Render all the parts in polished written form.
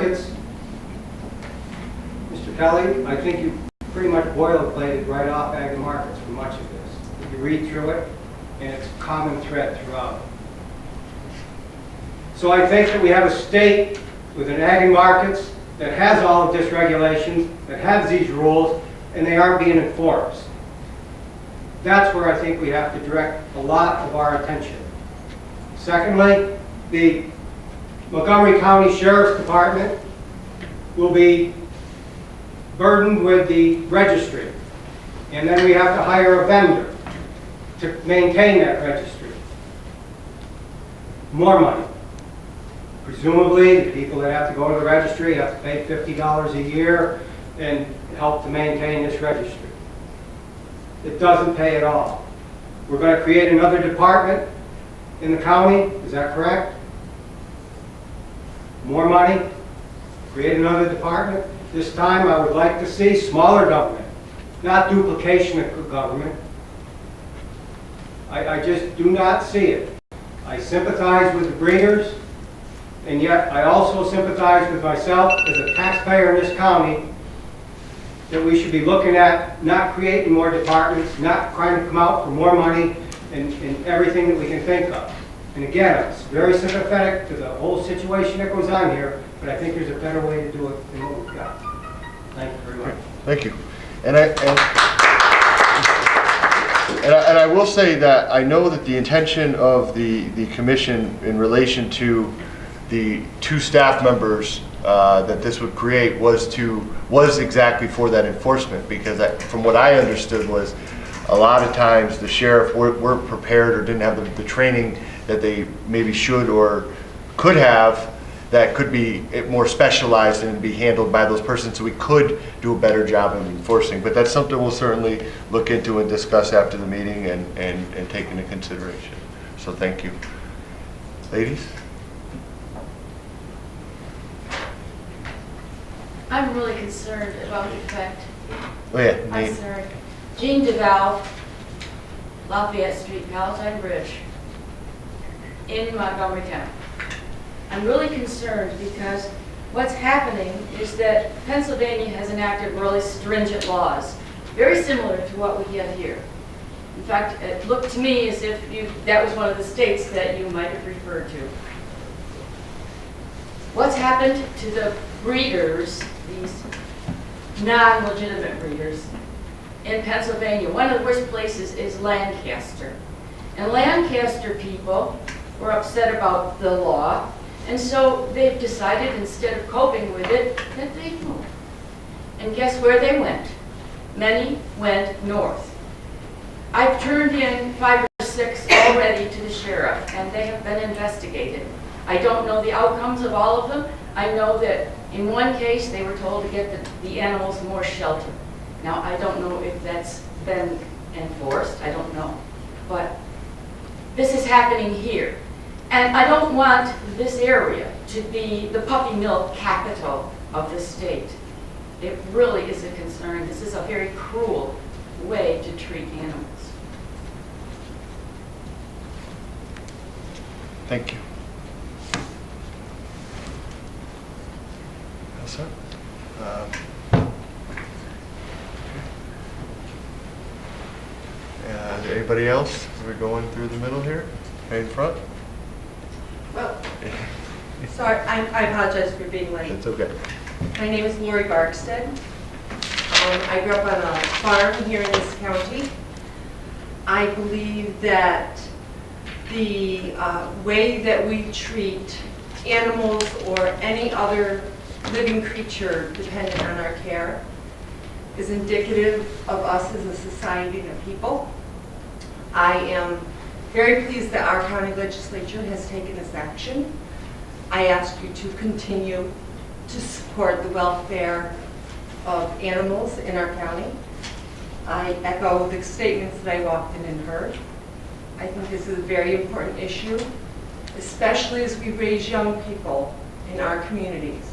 markets, Mr. Kelly, I think you pretty much boilerplated right off ag and markets for much of this. If you read through it, and it's a common thread throughout. So I think that we have a state with an ag and markets that has all of this regulations, that has these rules, and they aren't being enforced. That's where I think we have to direct a lot of our attention. Secondly, the Montgomery County Sheriff's Department will be burdened with the registry. And then we have to hire a vendor to maintain that registry. More money. Presumably, the people that have to go to the registry have to pay $50 a year and help to maintain this registry. It doesn't pay at all. We're going to create another department in the county, is that correct? More money, create another department. This time I would like to see smaller government, not duplication of government. I just do not see it. I sympathize with the breeders, and yet I also sympathize with myself as a taxpayer in this county that we should be looking at not creating more departments, not trying to come out for more money and everything that we can think of. And again, I'm very sympathetic to the whole situation that goes on here, but I think there's a better way to do it than what we've got. Thank you very much. Thank you. And I will say that I know that the intention of the commission in relation to the 2 staff members that this would create was exactly for that enforcement, because from what I understood was a lot of times the sheriff weren't prepared or didn't have the training that they maybe should or could have, that could be more specialized and be handled by those persons, so we could do a better job of enforcing. But that's something we'll certainly look into and discuss after the meeting and take into consideration. So thank you. Ladies? I'm really concerned about the effect. Oh yeah, I'm Nate. sorry. Jean DeVal, Lafayette Street, Palatine Bridge, in Montgomery County. I'm really concerned because what's happening is that Pennsylvania has enacted really stringent laws, very similar to what we have here. In fact, it looked to me as if that was one of the states that you might have referred to. What's happened to the breeders, these non-legitimate breeders in Pennsylvania? One of the worst places is Lancaster. And Lancaster people were upset about the law, and so they've decided, instead of coping with it, that they move. And guess where they went? Many went north. I've turned in 5 or 6 already to the sheriff, and they have been investigated. I don't know the outcomes of all of them. I know that in one case they were told to get the animals more shelter. Now, I don't know if that's been enforced. I don't know. But this is happening here. And I don't want this area to be the puppy mill capital of the state. It really is a concern. This is a very cruel way to treat animals. Thank you. Yes, sir. Anybody else? Are we going through the middle here? Right in front? Well, sorry, I apologize for being late. It's okay. My name is Lori Barkstead. I grew up on a farm here in this county. I believe that the way that we treat animals or any other living creature dependent on our care is indicative of us as a society and a people. I am very pleased that our county legislature has taken this action. I ask you to continue to support the welfare of animals in our county. I echo the statements that I've often heard. I think this is a very important issue, especially as we raise young people in our communities.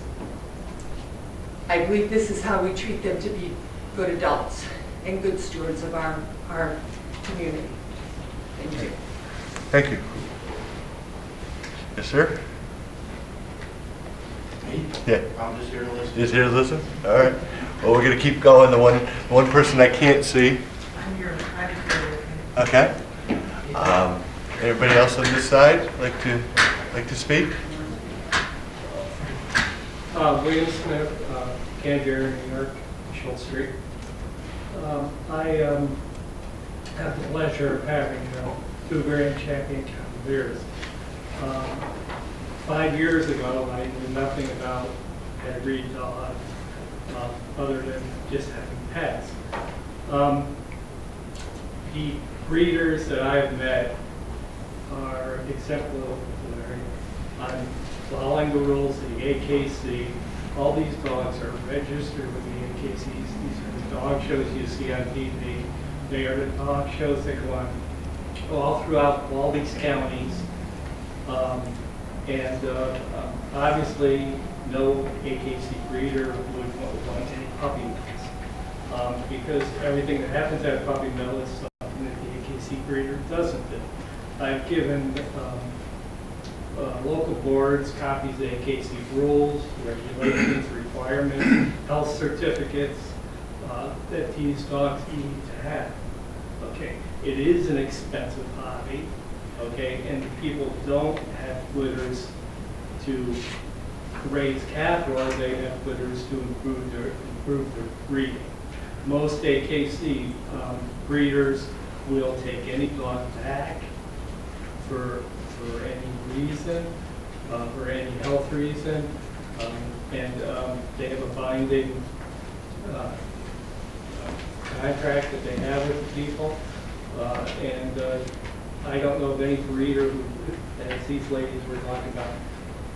I believe this is how we treat them to be good adults and good stewards of our community. Thank you. Thank you. Yes, sir. Me? Yeah. I'm just here to listen. Just here to listen? All right. Well, we're going to keep going. The one person I can't see. I'm here. I'm here. Okay. Anybody else on this side like to speak? William Smith, Canterbury, New York, Schultz Street. I have the pleasure of having 2 grand champion Cavaliers. 5 years ago, I knew nothing about a breed dog other than just having pets. The breeders that I've met are exemplary. I'm following the rules of the AKC. All these dogs are registered with the AKCs. These are the dog shows you see on TV. They are the dog shows that go on all throughout all these counties. Obviously, no AKC breeder would want any puppy mills because everything that happens at a puppy mill is something that the AKC breeder doesn't do. I've given local boards copies of AKC rules, regulations, requirements, health certificates that these dogs need to have. Okay, it is an expensive hobby. Okay, and people don't have litters to raise cattle, they have litters to improve their breeding. Most AKC breeders will take any dog back for any reason, for any health reason, and they have a binding contract that they have with the people, I don't know of any breeder who, as these ladies were talking about,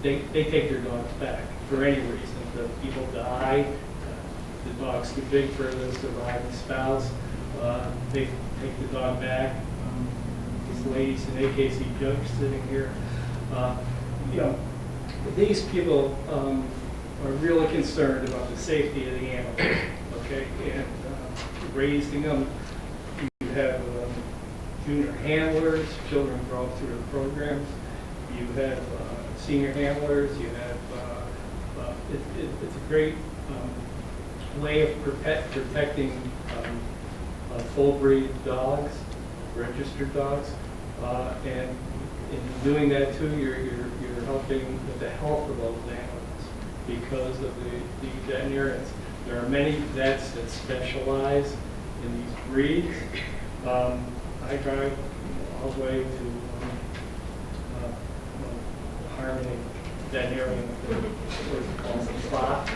they take their dogs back for any reason. The people die, the dog's too big for the surviving spouse, they take the dog back. These ladies in AKC judge sitting here, these people are really concerned about the safety of the animals, okay, and raising them. You have junior handlers, children grow up through the programs. You have senior handlers. You have it's a great way of protecting full breed dogs, registered dogs, and in doing that too, you're helping with the health of those animals because of the veterinarians. There are many vets that specialize in these breeds. I drive all the way to Harmony Veterinarian, what is it called, some spot.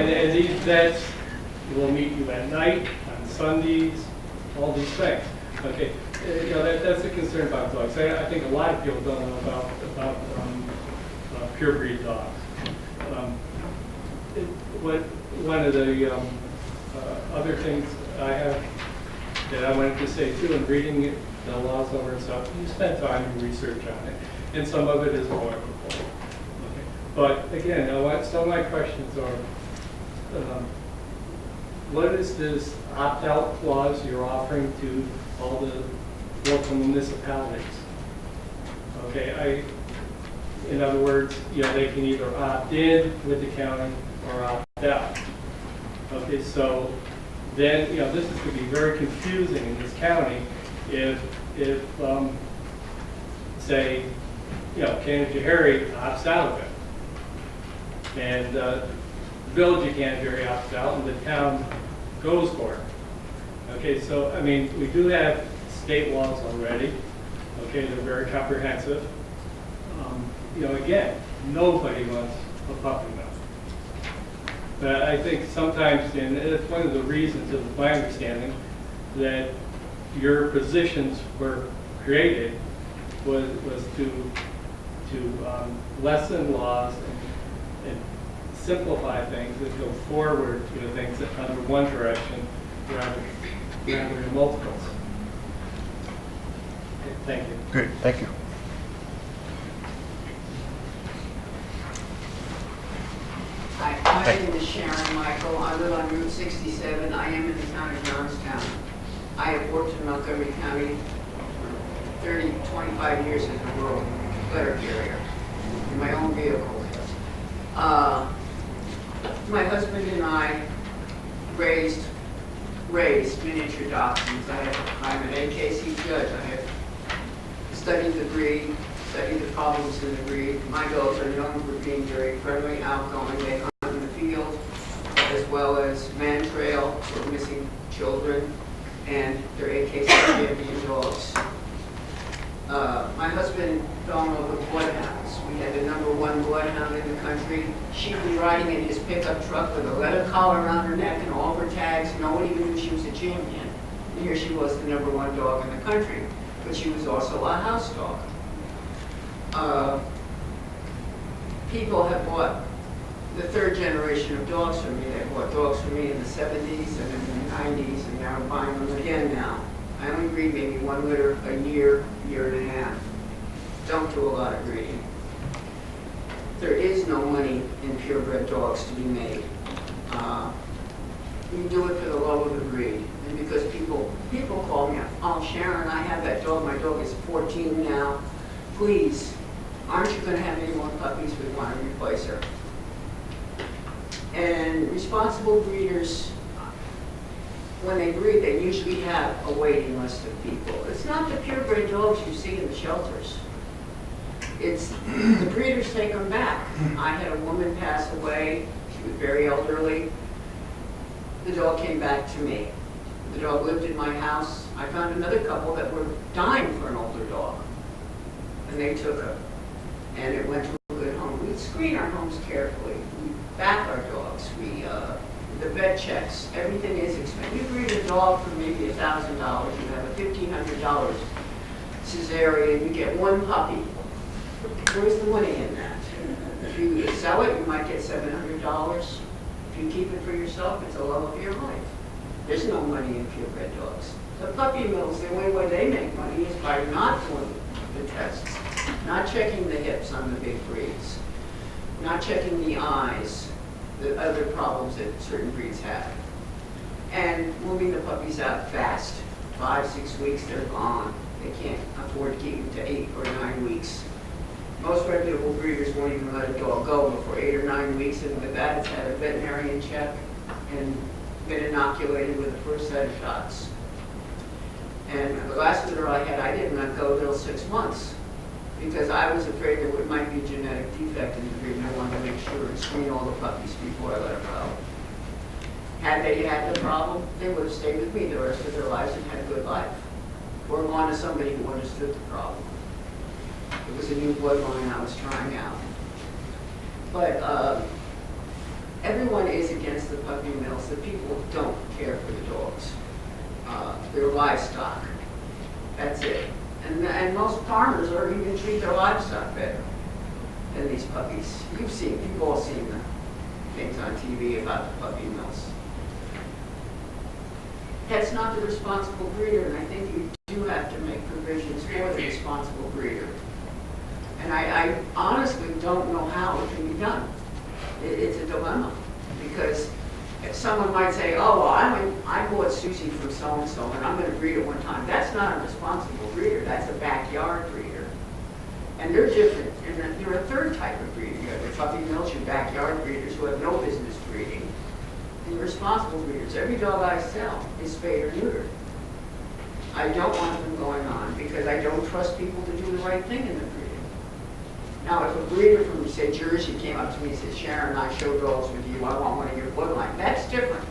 And these vets will meet you at night, on Sundays, all these things. Okay, that's a concern about dogs. I think a lot of people don't know about pure breed dogs. One of the other things I have that I wanted to say too, in reading the laws over and stuff, you spend time and research on it, and some of it is boilerplate. Okay. But again, some of my questions are, what is this opt-out clause you're offering to all the local municipalities? Okay, in other words, they can either opt in with the county or opt out. Okay, so then, this is going to be very confusing in this county if say, Canterbury opts out of it. And the village of Canterbury opts out and the town goes for it. Okay, so, we do have state laws already. Okay, they're very comprehensive. Again, nobody wants a puppy mill. But I think sometimes, and it's one of the reasons, of my understanding, that your positions were created was to lessen laws and simplify things and go forward things under one direction rather than multiples. Okay, thank you. Great, thank you. Hi, my name is Sharon Michael. I live on Route 67. I am in the town of Johnstown. I have worked in Montgomery County 30, 25 years as a rural letter carrier in my own vehicle. My husband and I raised miniature dachshunds. I'm an AKC judge. I have studied the breed, studied the problems in the breed. My dogs are known for being very friendly, outgoing. They hunt in the field, as well as man trail for missing children, and they're AKC champion dogs. My husband fell in love with bloodhounds. We had the #1 bloodhound in the country. She'd be riding in his pickup truck with a leather collar around her neck and all of her tags. No one even knew she was a champion. And here she was, the #1 dog in the country. But she was also a house dog. People have bought the third generation of dogs from me. They bought dogs from me in the 70s and in the 90s, and now I'm buying them again now. I only breed maybe 1 litter a year, year and a half. Don't do a lot of breeding. There is no money in purebred dogs to be made. You do it for the love of the breed. And because people call me, oh, Sharon, I have that dog. My dog is 14 now. Please, aren't you going to have any more puppies? We want to replace her. And responsible breeders, when they breed, they usually have a waiting list of people. It's not the purebred dogs you see in the shelters. It's the breeders take them back. I had a woman pass away. She was very elderly. The dog came back to me. The dog lived in my house. I found another couple that were dying for an older dog, and they took her, and it went to a good home. We screen our homes carefully. We back our dogs. The vet checks. Everything is expensive. You breed a dog for maybe $1,000. You have a $1,500 cesarean. You get 1 puppy. Where's the money in that? If you sell it, you might get $700. If you keep it for yourself, it's the love of your life. There's no money in purebred dogs. The puppy mills, the only way they make money is by not doing the tests, not checking the hips on the big breeds, not checking the eyes, the other problems that certain breeds have, and moving the puppies out fast. 5, 6 weeks, they're gone. They can't afford to keep them to 8 or 9 weeks. Most reputable breeders won't even let a dog go before 8 or 9 weeks, and with that, it's had a veterinarian check and been inoculated with the first set of shots. And the last litter I had, I didn't let go till 6 months because I was afraid there might be a genetic defect in the breed, and I wanted to make sure and screen all the puppies before I let them go. Had they had the problem, they would have stayed with me the rest of their lives and had a good life, or gone to somebody who understood the problem. It was a new bloodline I was trying out. But everyone is against the puppy mills. The people don't care for the dogs. They're livestock. That's it. And most farmers are even treat their livestock better than these puppies. You've all seen the things on TV about the puppy mills. That's not the responsible breeder, and I think you do have to make provisions for the responsible breeder. And I honestly don't know how it can be done. It's a dilemma, because if someone might say, oh, well, I bought Susie from so-and-so, and I'm going to breed it one time. That's not a responsible breeder. That's a backyard breeder. And they're different. And then you're a third type of breeder. You have the puppy mills, your backyard breeders who have no business breeding, and your responsible breeders. Every dog I sell is spayed or neutered. I don't want them going on because I don't trust people to do the right thing in the breeding. Now, if a breeder from, say, Jersey came up to me and said, Sharon, I show dogs with you, I want one of your bloodline, that's different.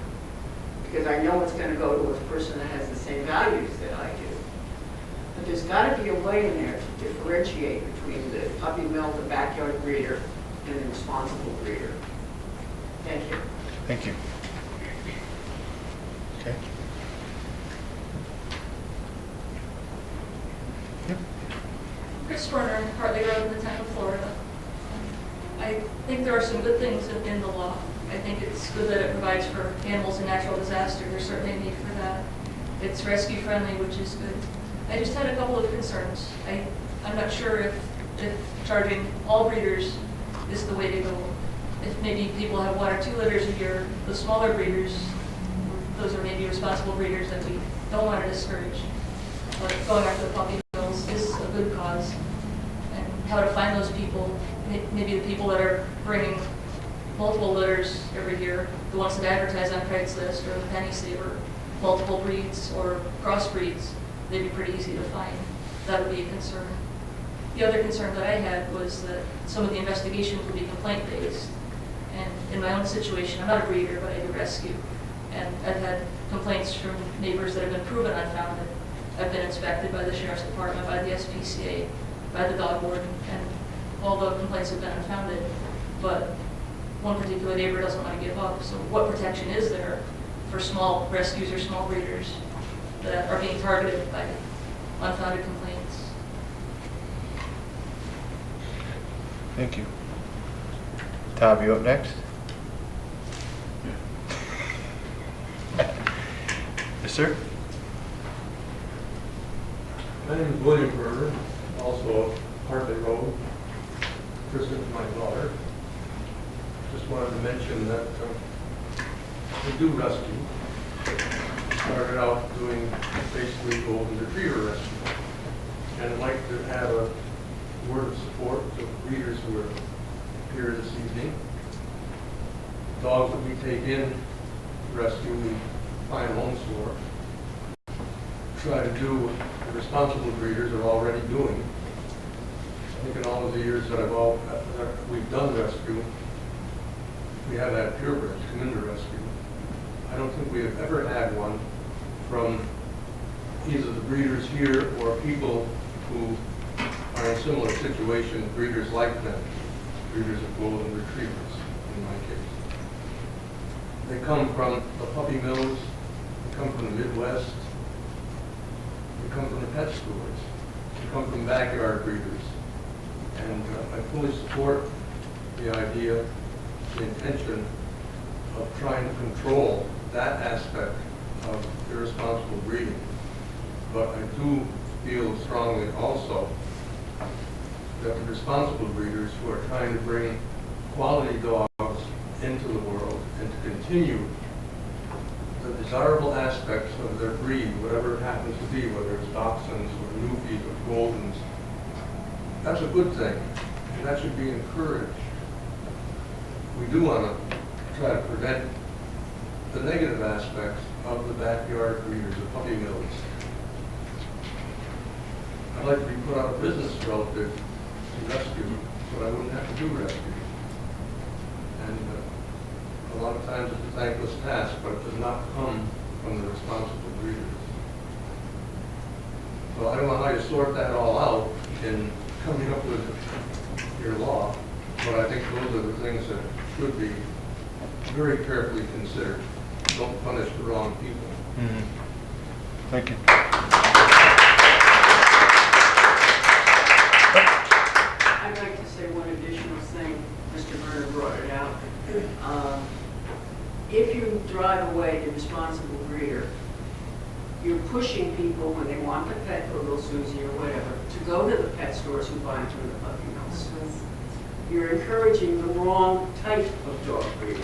Because I know it's going to go to a person that has the same values that I do. But there's got to be a way in there to differentiate between the puppy mill, the backyard breeder, and the responsible breeder. Thank you. Thank you. Okay. Yep. Chris Werner, Hartley Road in the town of Florida. I think there are some good things in the law. I think it's good that it provides for animals in natural disaster. There's certainly a need for that. It's rescue friendly, which is good. I just had a couple of concerns. I'm not sure if charging all breeders is the way to go. If maybe people have 1 or 2 litters a year, the smaller breeders, those are maybe responsible breeders that we don't want to discourage. But going after the puppy mills is good cause. And how to find those people, maybe the people that are bringing multiple litters every year, the ones that advertise on Craigslist or the Penny Saver, multiple breeds or crossbreeds, they'd be pretty easy to find. That would be a concern. The other concern that I had was that some of the investigations would be complaint-based. And in my own situation, I'm not a breeder, but I do rescue. And I've had complaints from neighbors that have been proven unfounded. I've been inspected by the Sheriff's Department, by the SPCA, by the dog warden, and all the complaints have been unfounded. But one particular neighbor doesn't want to give up. So what protection is there for small rescues or small breeders that are being targeted by unfounded complaints? Thank you. Tom, you up next? Yes, sir? My name is William Berger, also Hartley Road. Kristen is my daughter. Just wanted to mention that we do rescue. Started out doing basically golden retriever rescue. And I'd like to have a word of support to breeders who are here this evening. Dogs that we take in to rescue, we find homes for. Try to do what the responsible breeders are already doing. I think in all of the years that we've done rescue, we have had purebreds come into rescue. I don't think we have ever had one from either the breeders here or people who are in similar situations, breeders like them, breeders of golden retrievers, in my case. They come from the puppy mills, they come from the Midwest, they come from the pet stores, they come from backyard breeders. And I fully support the idea, the intention of trying to control that aspect of irresponsible breeding. But I do feel strongly also that the responsible breeders who are trying to bring quality dogs into the world and to continue the desirable aspects of their breed, whatever it happens to be, whether it's dachshunds or newfies or goldens, that's a good thing, and that should be encouraged. We do want to try to prevent the negative aspects of the backyard breeders, the puppy mills. I'd like to be put out of business relative to rescue, so I wouldn't have to do rescue. And a lot of times it's a thankless task, but it does not come from the responsible breeders. So I don't know how you sort that all out in coming up with your law, but I think those are the things that should be very carefully considered. Don't punish the wrong people. Mm-hmm. Thank you. I'd like to say one additional thing. Mr. Murder brought it out. If you drive away the responsible breeder, you're pushing people when they want the pet poodle, Susie, or whatever, to go to the pet stores who buy from the puppy mills. You're encouraging the wrong type of dog breeding.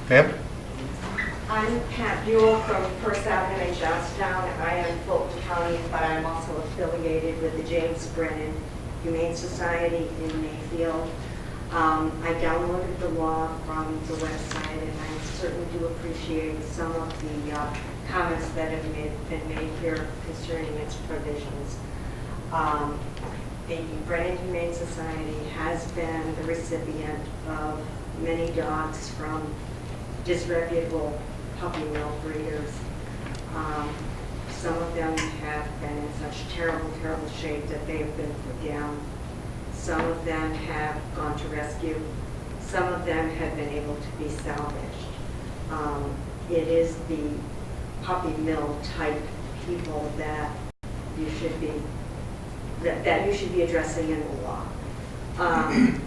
Pam? I'm Pat Buell from First Avenue in Johnstown. I am Fulton County, but I'm also affiliated with the James Brennan Humane Society in Mayfield. I downloaded the law from the website, and I certainly do appreciate some of the comments that have been made here concerning its provisions. The Brennan Humane Society has been the recipient of many dogs from disreputable puppy mill breeders. Some of them have been in such terrible, terrible shape that they have been put down. Some of them have gone to rescue. Some of them have been able to be salvaged. It is the puppy mill type people that you should be addressing in the law.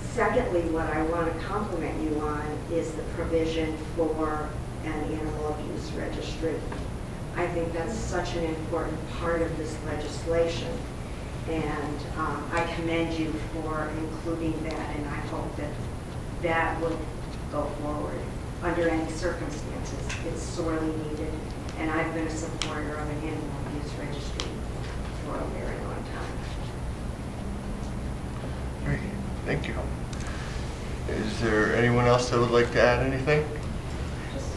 Secondly, what I want to compliment you on is the provision for an animal abuse registry. I think that's such an important part of this legislation, and I commend you for including that, and I hope that that will go forward under any circumstances. It's sorely needed, and I've been a supporter of an animal abuse registry for a very long time. Great, thank you. Is there anyone else that would like to add anything?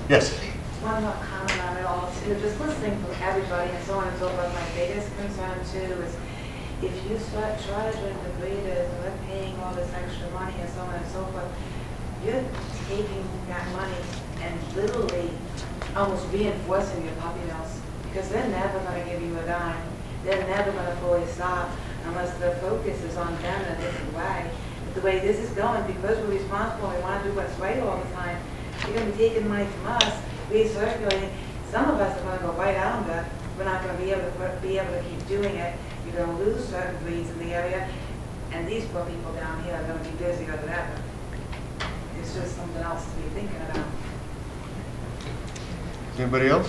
Yes. One more comment on it all, too, just listening to everybody and so on and so forth, my biggest concern too is if you start charging the breeders and they're paying all this extra money and so on and so forth, you're taking that money and literally almost reinforcing your puppy mills, because they're never gonna give you a dime. They're never gonna fully stop unless the focus is on them in a different way. But the way this is going, because we're responsible, we wanna do what's right all the time, you're gonna be taking money from us, recirculating. Some of us are gonna go right out of that. We're not gonna be able to keep doing it. You're gonna lose certain breeds in the area, and these poor people down here are gonna be busier than ever. It's just something else to be thinking about. Anybody else?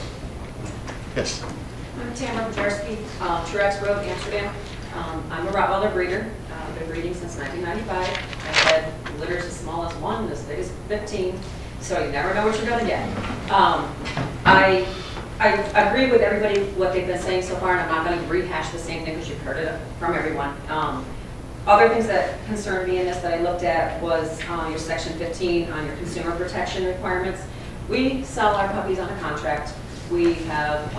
Yes. I'm Tamara Pajarski, Truex Road, Amsterdam. I'm a Rottweiler breeder. I've been breeding since 1995. I've had litters as small as 1, as big as 15, so you never know what you're going to get. I agree with everybody, what they've been saying so far, and I'm not going to rehash the same thing because you've heard it from everyone. Other things that concerned me in this that I looked at was your section 15 on your consumer protection requirements. We sell our puppies on a contract. We have,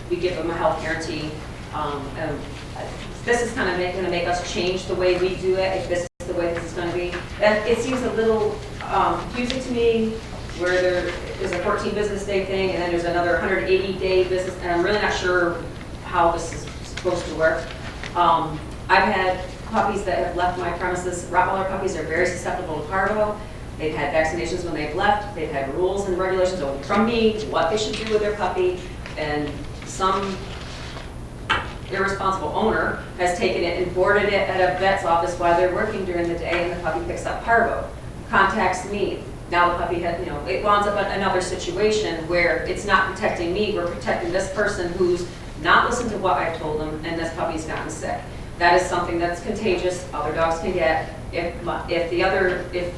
we give them a health guarantee. And this is kind of going to make us change the way we do it, if this is the way this is going to be. And it seems a little confusing to me, where there is a 14 business day thing, and then there's another 180-day business, and I'm really not sure how this is supposed to work. I've had puppies that have left my premises. Rottweiler puppies are very susceptible to parvo. They've had vaccinations when they've left. They've had rules and regulations from me, what they should do with their puppy, and some irresponsible owner has taken it and boarded it at a vet's office while they're working during the day, and the puppy picks up parvo, contacts me. Now the puppy has, you know, it winds up in another situation where it's not protecting me, we're protecting this person who's not listened to what I told them, and this puppy's gotten sick. That is something that's contagious, other dogs can get. If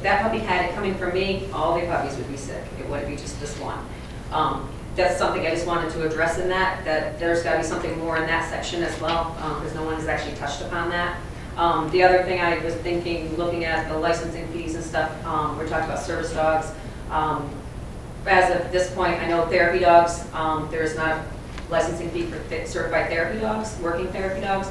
that puppy had it coming from me, all the puppies would be sick. It wouldn't be just this one. That's something I just wanted to address in that there's got to be something more in that section as well, because no one has actually touched upon that. The other thing I was thinking, looking at the licensing fees and stuff, we're talking about service dogs. As of this point, I know therapy dogs, there is not a licensing fee for certified therapy dogs, working therapy dogs.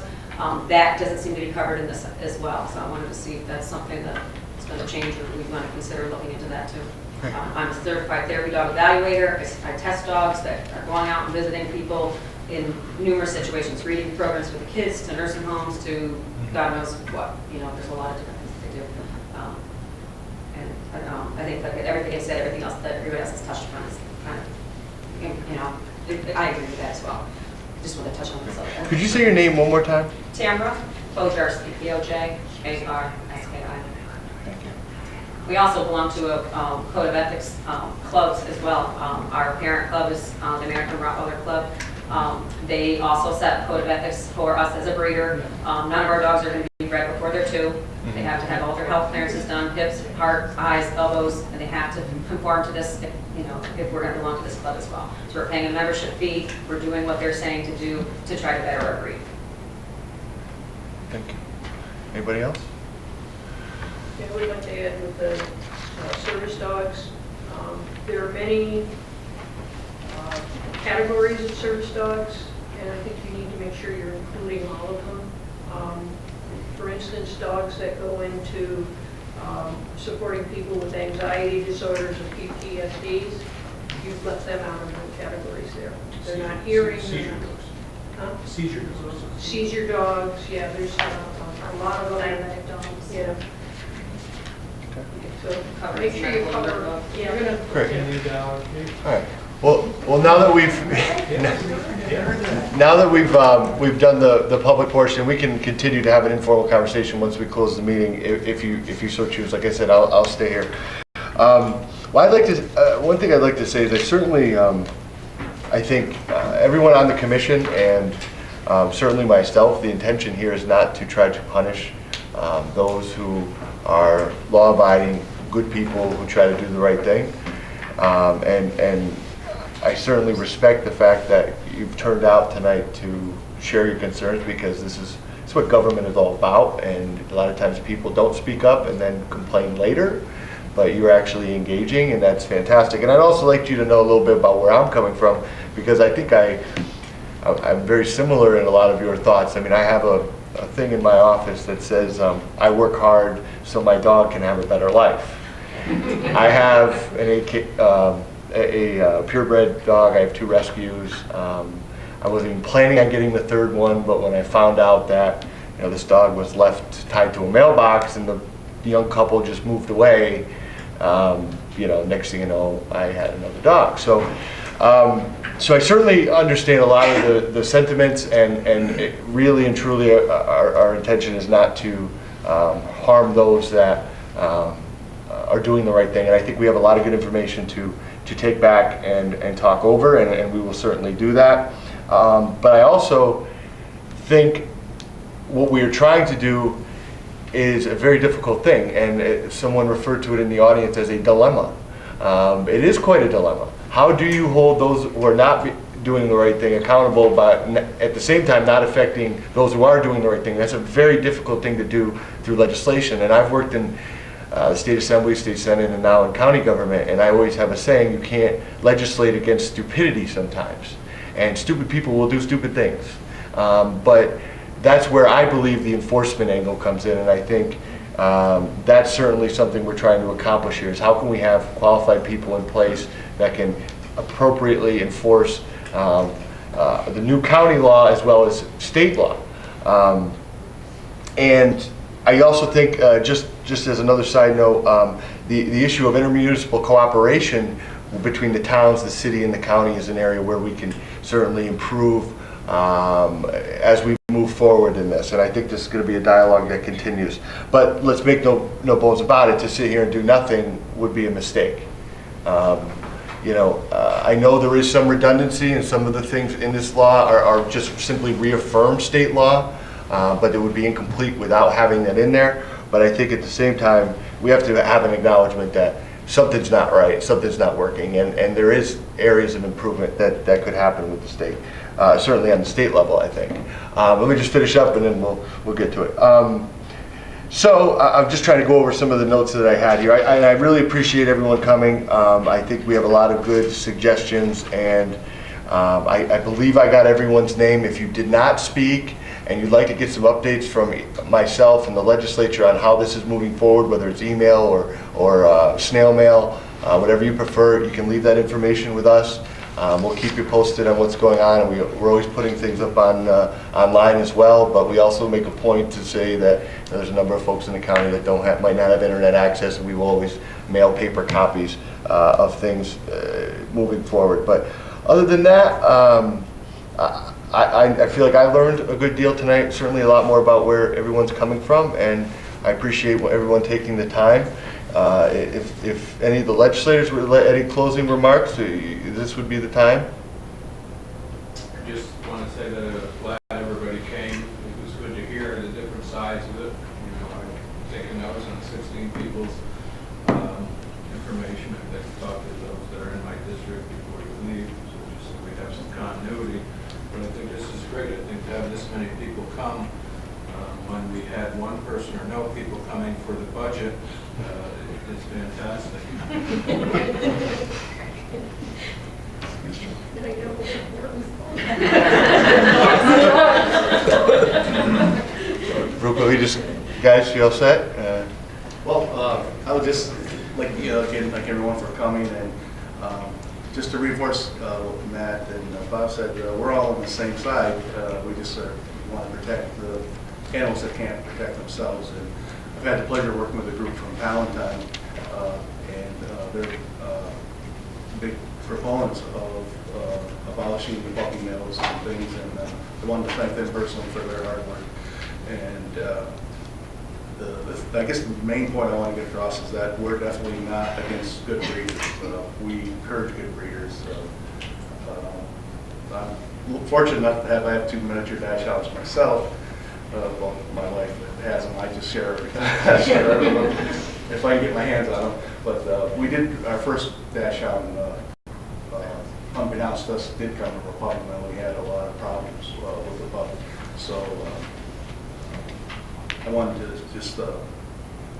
That doesn't seem to be covered in this as well, so I wanted to see if that's something that is going to change, or we want to consider looking into that too. I'm a certified therapy dog evaluator. I test dogs that are going out and visiting people in numerous situations, reading programs for the kids, to nursing homes, to God knows what. You know, there's a lot of different things that they do. I think that everything I said, everything else that everybody else has touched upon is kind of, you know, I agree with that as well. Just want to touch on this. Could you say your name one more time? Tamara Bojarski, Bojarski. Thank you. We also belong to a code of ethics clubs as well. Our parent club is the American Rottweiler Club. They also set a code of ethics for us as a breeder. None of our dogs are going to be bred before they're 2. They have to have all their health clearances done, hips, heart, eyes, elbows, and they have to conform to this if we're going to belong to this club as well. So we're paying a membership fee. We're doing what they're saying to do to try to better our breed. Thank you. Anybody else? Yeah, I would like to add with the service dogs, there are many categories of service dogs, and I think you need to make sure you're including all of them. For instance, dogs that go into supporting people with anxiety disorders or PTSDs, you've left them out of the categories there. They're not hearing. Seizure dogs. Huh? Seizure dogs. Seizure dogs, yeah, there's a lot of them. Diabetic dogs. Yeah. So Cover make sure you medical cover, alert. yeah, we're gonna. Great. $10. All right. Well, now that we've done the public portion, we can continue to have an informal conversation once we close the meeting, if you so choose. Like I said, I'll stay here. Well, I'd like to. One thing I'd like to say is I certainly, I think everyone on the commission and certainly myself, the intention here is not to try to punish those who are law-abiding, good people who try to do the right thing, and I certainly respect the fact that you've turned out tonight to share your concerns, because it's what government is all about, and a lot of times people don't speak up and then complain later, but you're actually engaging, and that's fantastic. And I'd also like you to know a little bit about where I'm coming from, because I think I'm very similar in a lot of your thoughts. I mean, I have a thing in my office that says, I work hard so my dog can have a better life. I have a purebred dog. I have 2 rescues. I wasn't even planning on getting the 3rd one, but when I found out that this dog was left tied to a mailbox and the young couple just moved away, next thing you know, I had another dog. So I certainly understand a lot of the sentiments, and it really and truly our intention is not to harm those that are doing the right thing. And I think we have a lot of good information to take back and talk over, and we will certainly do that. But I also think what we are trying to do is a very difficult thing, and someone referred to it in the audience as a dilemma. It is quite a dilemma. How do you hold those who are not doing the right thing accountable, but at the same time not affecting those who are doing the right thing? That's a very difficult thing to do through legislation. And I've worked in the state assembly, state senate, and now in county government, and I always have a saying: you can't legislate against stupidity sometimes. And stupid people will do stupid things. But that's where I believe the enforcement angle comes in, and I think that's certainly something we're trying to accomplish here, is how can we have qualified people in place that can appropriately enforce the new county law as well as state law. And I also think, just as another side note, the issue of intermunicipal cooperation between the towns, the city, and the county is an area where we can certainly improve as we move forward in this. And I think this is going to be a dialogue that continues. But let's make no bones about it, to sit here and do nothing would be a mistake. I know there is some redundancy, and some of the things in this law are just simply reaffirm state law, but it would be incomplete without having that in there. But I think at the same time, we have to have an acknowledgement that something's not right, something's not working, and there is areas of improvement that could happen with the state, certainly on the state level, I think. Let me just finish up, and then we'll get to it. So I'm just trying to go over some of the notes that I had here. I really appreciate everyone coming. I think we have a lot of good suggestions, and I believe I got everyone's name. If you did not speak and you'd like to get some updates from myself and the legislature on how this is moving forward, whether it's email or snail mail, whatever you prefer, you can leave that information with us. We'll keep you posted on what's going on, and we're always putting things up on online as well. But we also make a point to say that there's a number of folks in the county that might not have internet access, and we will always mail paper copies of things moving forward. But other than that, I feel like I learned a good deal tonight. Certainly a lot more about where everyone's coming from, and I appreciate everyone taking the time. If any of the legislators would let any closing remarks, this would be the time. I just want to say that I was glad everybody came. It was good to hear the different sides of it. I've taken notes on 16 people's information. I'd like to talk to those that are in my district before you leave, just so we have some continuity. But I think this is great. I think to have this many people come when we had one person or no people coming for the budget, it's fantastic. Ruko, guys, you all set? I would just again thank everyone for coming, and just to reinforce what Matt and Bob said, we're all on the same side. We just want to protect the animals that can't protect themselves. And I've had the pleasure of working with a group from Palatine, and they're big proponents of abolishing the puppy mills and things, and I wanted to thank them personally for their hard work. And I guess the main point I want to get across is that we're definitely not against good breeders. We encourage good breeders. I'm fortunate enough to have 2 miniature dash hounds myself. Well, my wife has them. I just share everyone if I can get my hands on them. But we did our first dash hound unbeknownst announced us did come from a puppy mill. We had a lot of problems with the puppy. So I wanted to just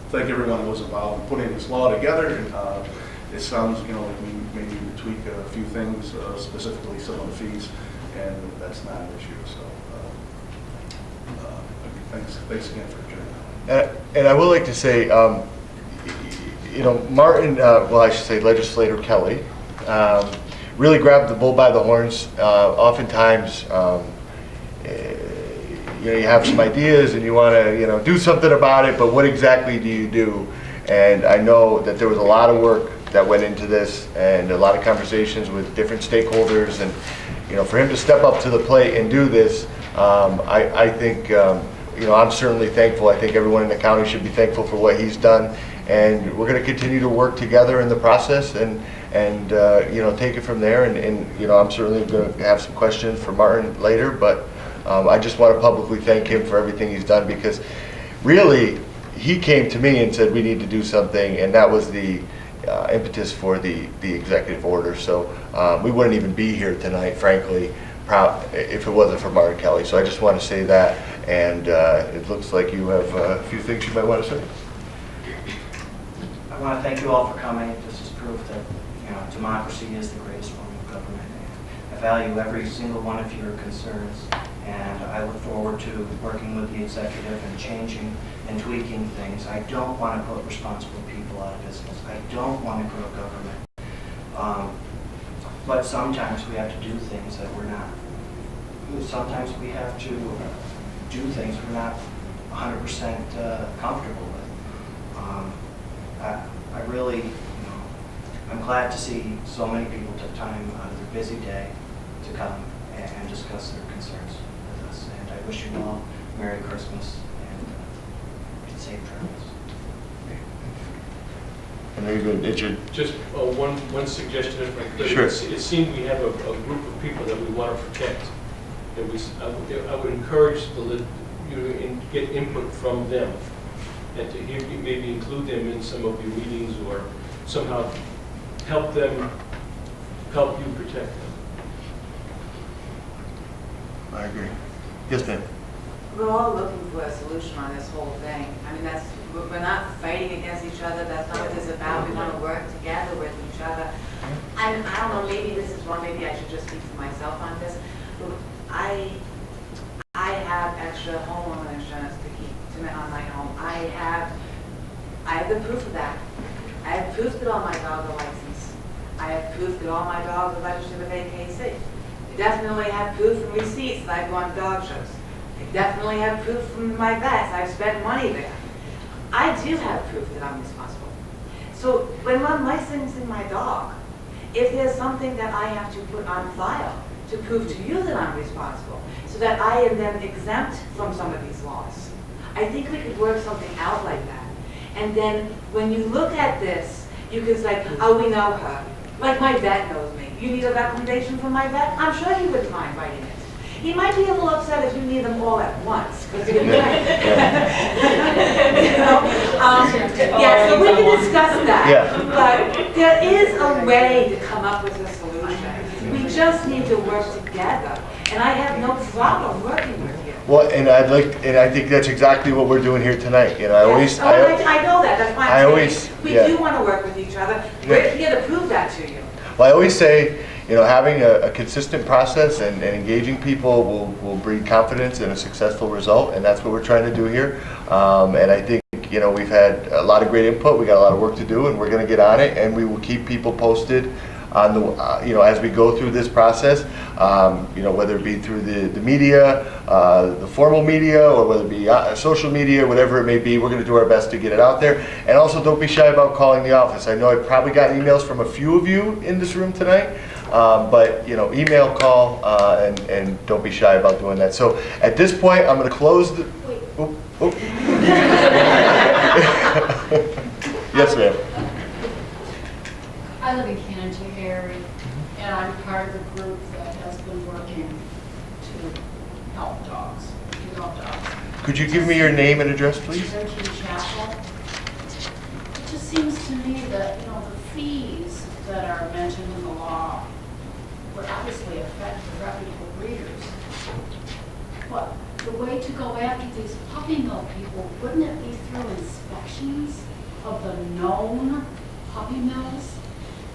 thank everyone that was involved in putting this law together. And, it sounds, like we maybe need to tweak a few things, specifically some of the fees, and that's not an issue. So thanks again for adjourning. And I would like to say, Martin, well, I should say Legislator Kelly, really grabbed the bull by the horns. Oftentimes, you have some ideas and you want to, do something about it, but what exactly do you do? And I know that there was a lot of work that went into this and a lot of conversations with different stakeholders, and for him to step up to the plate and do this, I think I'm certainly thankful. I think everyone in the county should be thankful for what he's done, and we're going to continue to work together in the process and take it from there. And I'm certainly going to have some questions for Martin later, but I just want to publicly thank him for everything he's done, because really he came to me and said we need to do something, and that was the impetus for the executive order. So we wouldn't even be here tonight, frankly, if it wasn't for Martin Kelly. So I just want to say that, and it looks like you have a few things you might want to say. I want to thank you all for coming. This is proof that democracy is the greatest form of government. I value every single one of your concerns, and I look forward to working with the executive and changing and tweaking things. I don't want to put responsible people out of business. I don't want to grow government. But sometimes we have to do things that we're not. Sometimes we have to do things we're not 100% comfortable with. I really, I'm glad to see so many people took time out of their busy day to come and discuss their concerns with us. And I wish you all Merry Christmas and safe travels. And Richard. Just one suggestion, if I could. Sure. It seemed we have a group of people that we want to protect. I would encourage you to get input from them, and to maybe include them in some of your meetings, or somehow help you protect them. I agree. Yes, ma'am. We're all looking for a solution on this whole thing. I mean, we're not fighting against each other. That's not what this is about. We want to work together with each other. I don't know, maybe this is wrong. Maybe I should just speak for myself on this. I have extra homeowner insurance on my home. I have the proof of that. I have proof that all my dogs are licensed. I have proof that all my dogs are registered with AKC. I definitely have proof and receipts that I've gone to dog shows. I definitely have proof from my vets. I've spent money there. I do have proof that I'm responsible. So when I'm licensing my dog, if there's something that I have to put on file to prove to you that I'm responsible, so that I am then exempt from some of these laws, I think we could work something out like that. And then when you look at this, you can say, oh, we know her. Like my vet knows me. You need a recommendation from my vet? I'm sure he wouldn't mind writing it. He might be a little upset if you need them all at once. Yeah, so we can discuss that. Yeah. But there is a way to come up with a solution. We just need to work together. And I have no problem working with you. Well, and I think that's exactly what we're doing here tonight. I always. I know that. That's why I'm saying we do want to work with each other. We're here to prove that to you. Well, I always say, having a consistent process and engaging people will breed confidence in a successful result, and that's what we're trying to do here. And I think, we've had a lot of great input. We got a lot of work to do, and we're going to get on it, and we will keep people posted on the, as we go through this process, whether it be through the media, the formal media, or whether it be social media, whatever it may be, we're going to do our best to get it out there. And also, don't be shy about calling the office. I know I probably got emails from a few of you in this room tonight, but email, call, and don't be shy about doing that. So at this point, I'm going to close the. Yes, ma'am. I live in Canterbury, and I'm part of the group that has been working to help dogs, to help dogs. Could you give me your name and address, please? Chapel. It just seems to me that, the fees that are mentioned in the law would obviously affect the reputable breeders. But the way to go after these puppy mill people, wouldn't it be through inspections of the known puppy mills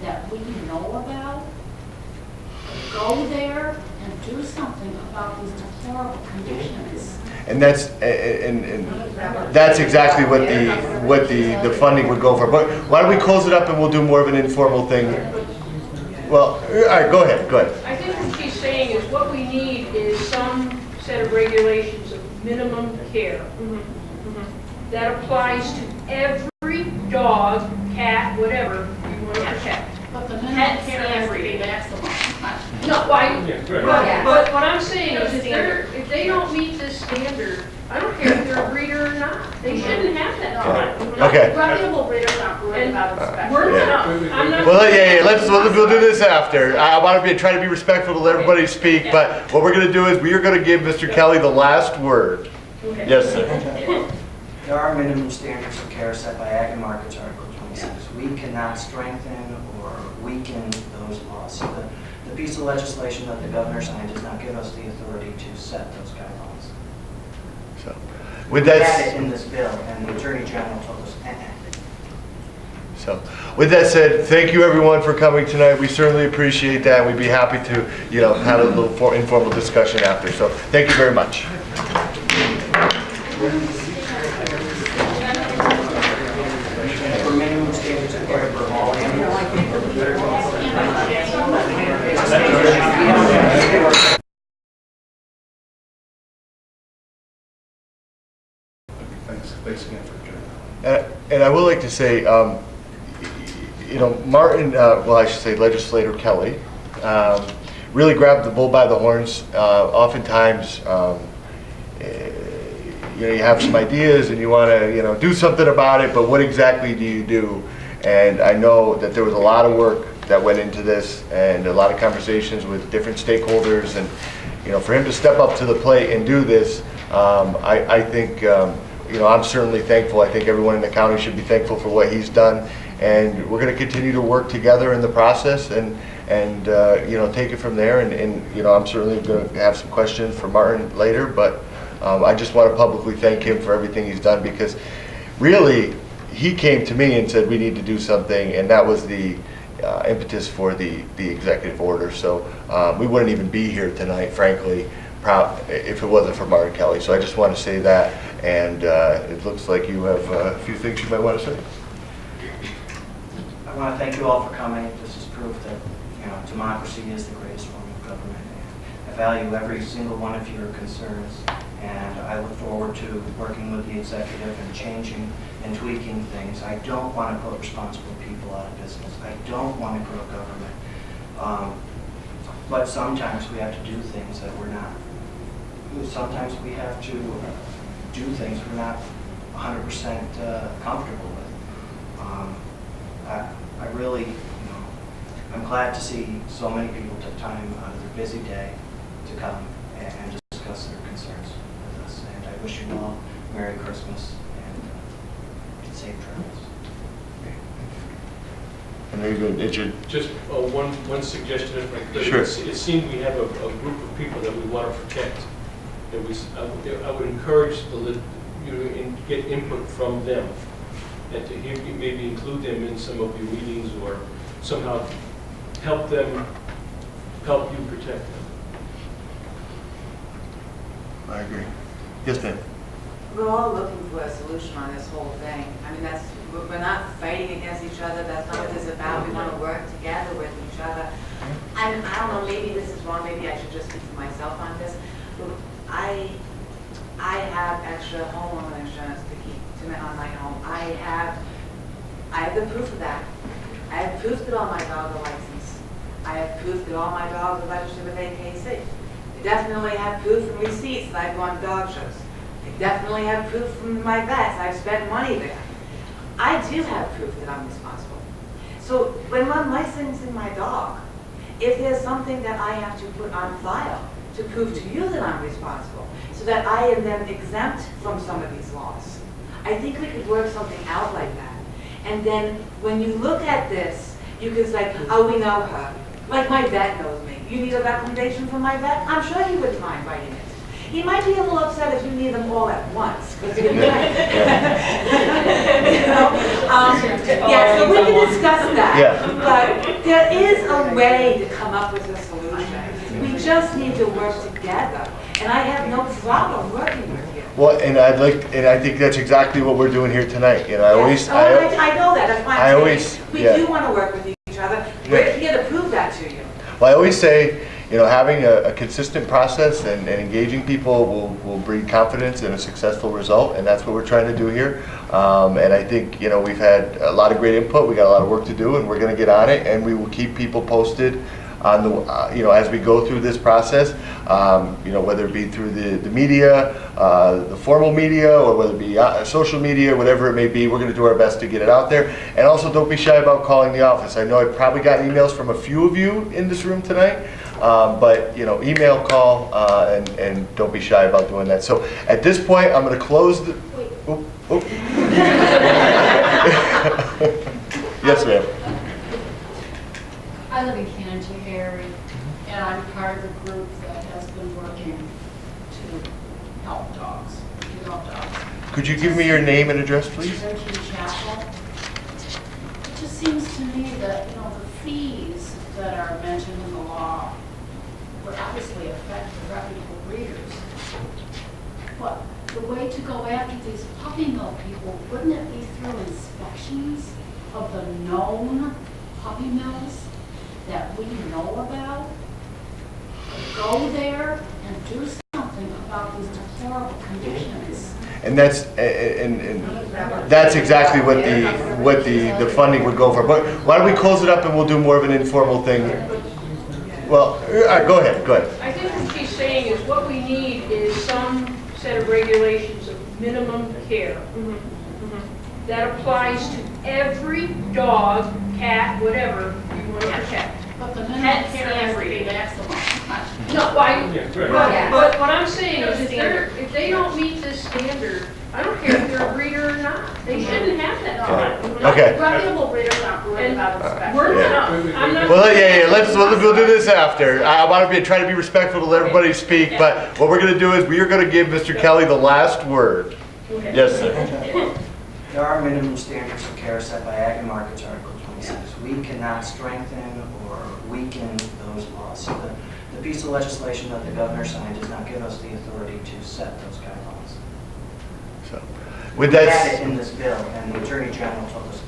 that we know about? Go there and do something about these deplorable conditions. And that's exactly what the funding would go for. But why don't we close it up and we'll do more of an informal thing? Well, all right, go ahead. I think what she's saying is what we need is some set of regulations of minimum care. That applies to every dog, cat, whatever you want to protect. But the minimum care has to be maximum. No, but what I'm saying is if they don't meet this standard, I don't care if they're a breeder or not, they shouldn't have that. Okay. Reputable breeders aren't worried about inspection. We're not, I'm not. Well, yeah, we'll do this after. I want to try to be respectful to let everybody speak, but what we're going to do is we are going to give Mr. Kelly the last word. Okay. Yes, sir. There are minimum standards of care set by Ag and Markets Article 26. We cannot strengthen or weaken those laws. So the piece of legislation that the governor signed does not give us the authority to set those guidelines. So, with We that, had it in this bill, and the Attorney General told us, So, with that said, thank you everyone for coming tonight. We certainly appreciate that. We'd be happy to, have a little informal discussion after. So, thank you very much. For minimum standards of care for all animals. Thanks again for joining. And I would like to say, Martin, I should say Legislator Kelly, really grabbed the bull by the horns. Oftentimes, you have some ideas and you want to, do something about it, but what exactly do you do? And I know that there was a lot of work that went into this and a lot of conversations with different stakeholders, and for him to step up to the plate and do this, I think I'm certainly thankful. I think everyone in the county should be thankful for what he's done, and we're going to continue to work together in the process and take it from there. And I'm certainly going to have some questions for Martin later, but I just want to publicly thank him for everything he's done, because really he came to me and said we need to do something, and that was the impetus for the executive order. So we wouldn't even be here tonight, frankly, if it wasn't for Martin Kelly. So I just want to say that, and it looks like you have a few things you might want to say. I want to thank you all for coming. This is proof that democracy is the greatest form of government. I value every single one of your concerns, and I look forward to working with the executive and changing and tweaking things. I don't want to put responsible people out of business. I don't want to grow government. But sometimes we have to do things that we're not. Sometimes we have to do things we're not 100% comfortable with. I really, I'm glad to see so many people took time out of their busy day to come and discuss their concerns with us. And I wish you all Merry Christmas and safe travels. And maybe Richard. Just one suggestion, if I could. Sure. It seems we have a group of people that we want to protect. I would encourage you to get input from them, and to maybe include them in some of your meetings, or somehow help you protect them. I agree. Yes, ma'am. We're all looking for a solution on this whole thing. I mean, we're not fighting against each other. That's not what this is about. We want to work together with each other. I don't know, maybe this is wrong. Maybe I should just speak for myself on this. But I have extra homeowner insurance on my home. I have the proof of that. I have proof that all my dogs are licensed. I have proof that all my dogs are registered with AKC. I definitely have proof and receipts that I've gone to dog shows. I definitely have proof from my vets. I've spent money there. I do have proof that I'm responsible. So when I'm licensing my dog, if there's something that I have to put on file to prove to you that I'm responsible, so that I am then exempt from some of these laws, I think we could work something out like that. And then when you look at this, you can say, oh, we know her. Like my vet knows me. You need a recommendation from my vet? I'm sure he wouldn't mind writing it. He might be a little upset if you need them all at once, because you're right. You know? Yeah, so we can discuss that. Yeah. But there is a way to come up with a solution. We just need to work together. And I have no problem working with you. Well, and I think that's exactly what we're doing here tonight. You know, I always, Oh, I know that, that's why I I'm always- saying, we yeah. do want to work with each other. We're here to prove that to you. well, I always say, you know, having a consistent process and engaging people will breed confidence in a successful result, and that's what we're trying to do here. And I think, you know, we've had a lot of great input. We got a lot of work to do, and we're going to get on it, and we will keep people posted on the, you know, as we go through this process, you know, whether it be through the media, the formal media, or whether it be social media, whatever it may be, we're going to do our best to get it out there. And also, don't be shy about calling the office. I know I've probably gotten emails from a few of you in this room tonight, but, you know, email, call, and don't be shy about doing that. So at this point, I'm going to close the... Oop, oop. Yes, ma'am. I live in Canterbury, and I'm part of the group that has been working to help dogs, to help dogs. Could you give me your name and address, please? Cherokee Chapel. It just seems to me that, you know, the fees that are mentioned in the law would obviously affect the reputable breeders. But the way to go after these puppy mill people, wouldn't it be through inspections of the known puppy mills that we know about? Go there and do something about these deplorable conditions. And that's that's exactly what the funding would go for. But why don't we close it up and we'll do more of an informal thing. Well, go ahead. I think what she's saying is what we need is some set of regulations of minimum care. That applies to every dog, cat, whatever you want to protect. But the minimum Pet care has to be everything. maximum. No, but what I'm saying is if they don't meet this standard, I don't care if they're a breeder or not, they shouldn't have that dog. Okay. Reputable breeders aren't worried about inspection. We're not, I'm not. Well, we'll do this after. I want to try to be respectful to let everybody speak, but what we're going to do is we are going to give Mr. Kelly the last word. Yes, sir. There are minimum standards of care set by Ag and Markets Article 26. We cannot strengthen or weaken those laws. So the piece of legislation that the governor signed does not give us the authority to set those guidelines. So, with We had that, it in this bill, and the Attorney General told us,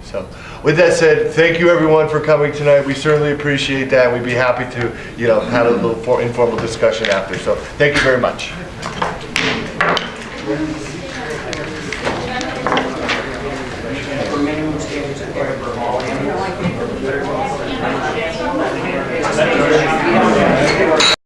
so with that said, thank you everyone for coming tonight. We certainly appreciate that, and we'd be happy to, you know, have a little informal discussion after. So, thank you very much. For minimum standards of care for all animals.